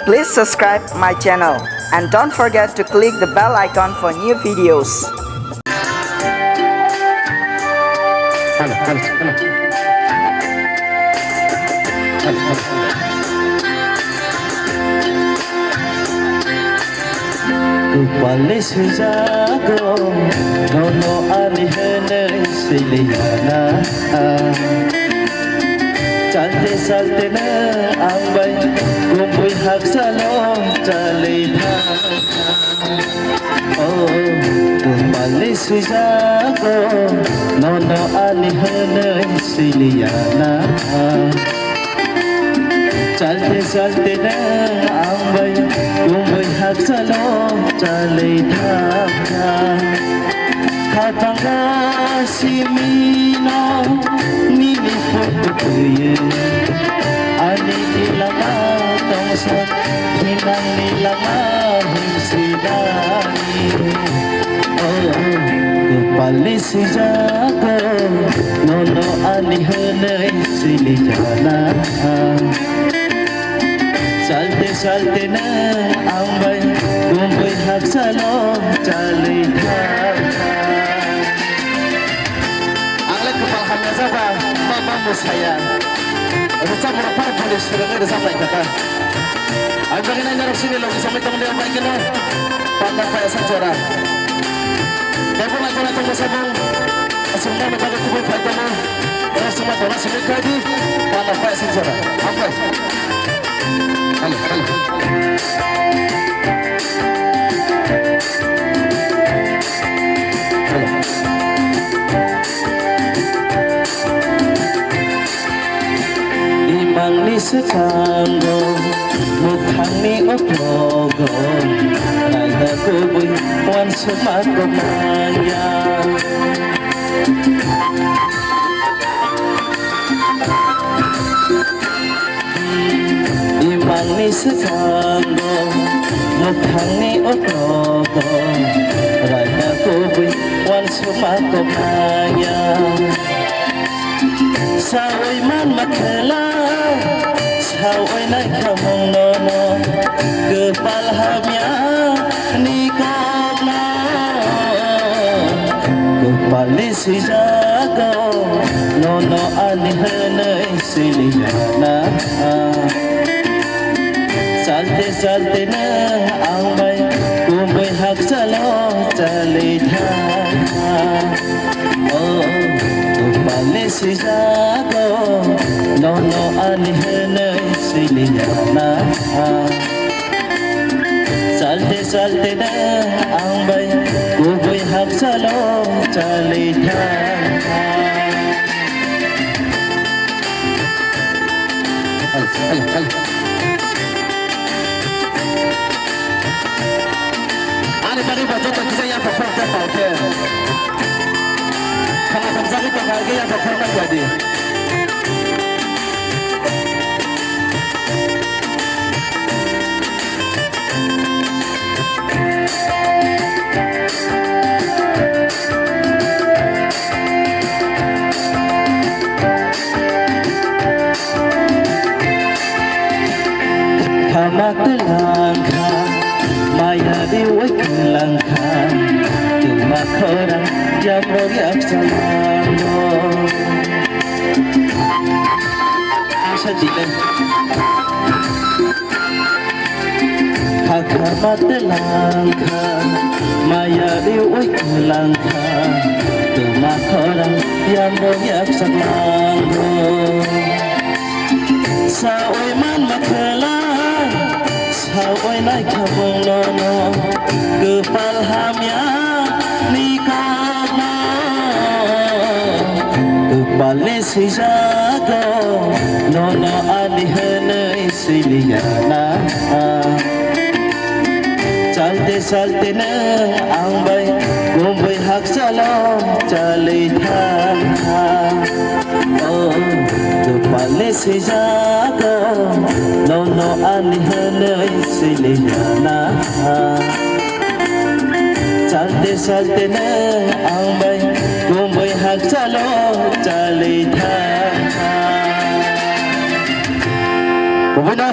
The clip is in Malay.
Please subscribe my channel and don't forget to click the bell icon for new videos. Kwpalni Swijakgo nono ani hene siliyana Chalte salte na Hambai kumpul hak salo chale tha Oh Kwpalni Swijakgo nono ani hene siliyana Chalte salte na Hambai kumpul hak salo chale tha Khatanga simino mimi putuye ani ilama tongsa hinang nilama himsidani Oh Kwpalni Swijakgo nono ani hene siliyana Salte salte na Hambai kumpul hak salo chale tha Anglet kepala hamnya siapa? Mama musaya Rwchapmung para polis sudah disampaikan kata Angkat ini Norok sini lagi sampai teman dia baik ini Pandang payah sancora Dapat lakukan itu bersambung Semua menjaga tubuh fightnya Terus semua bola sini lagi Pandang payah sancora Angkat Halo Kwpalni Swijakgo mukhangni okrogo Rada tobui wan sumago maya Kwpalni Swijakgo mukhangni okrogo Rada tobui wan sumago maya Sawai man makela Sawai naik kamong nono Kepal hamnya nikopna Kwpalni Swijakgo nono ani hene siliyana Salte salte na Hambai kumpul hak salo chale tha Oh Kwpalni Swijakgo nono ani hene siliyana Salte salte na Hambai kumpul hak salo chale tha Ani Joto kita Yapharo terpakai Kalau bangsa kita harga Yapharo jadi Kamak langka Maya diwek langka Cuma korang yang meriak selama Asa dilen Kakamat langka Maya diwek langka Cuma korang yang meriak selama Sawai man makela Sawai naik kamong nono Kepal hamnya nikopna Kwpalni Swijakgo nono ani hene siliyana Salte salte na Hambai kumpul hak salo chale tha Oh Kwpalni Swijakgo nono ani hene siliyana Salte salte na Hambai kumpul hak salo chale tha Puila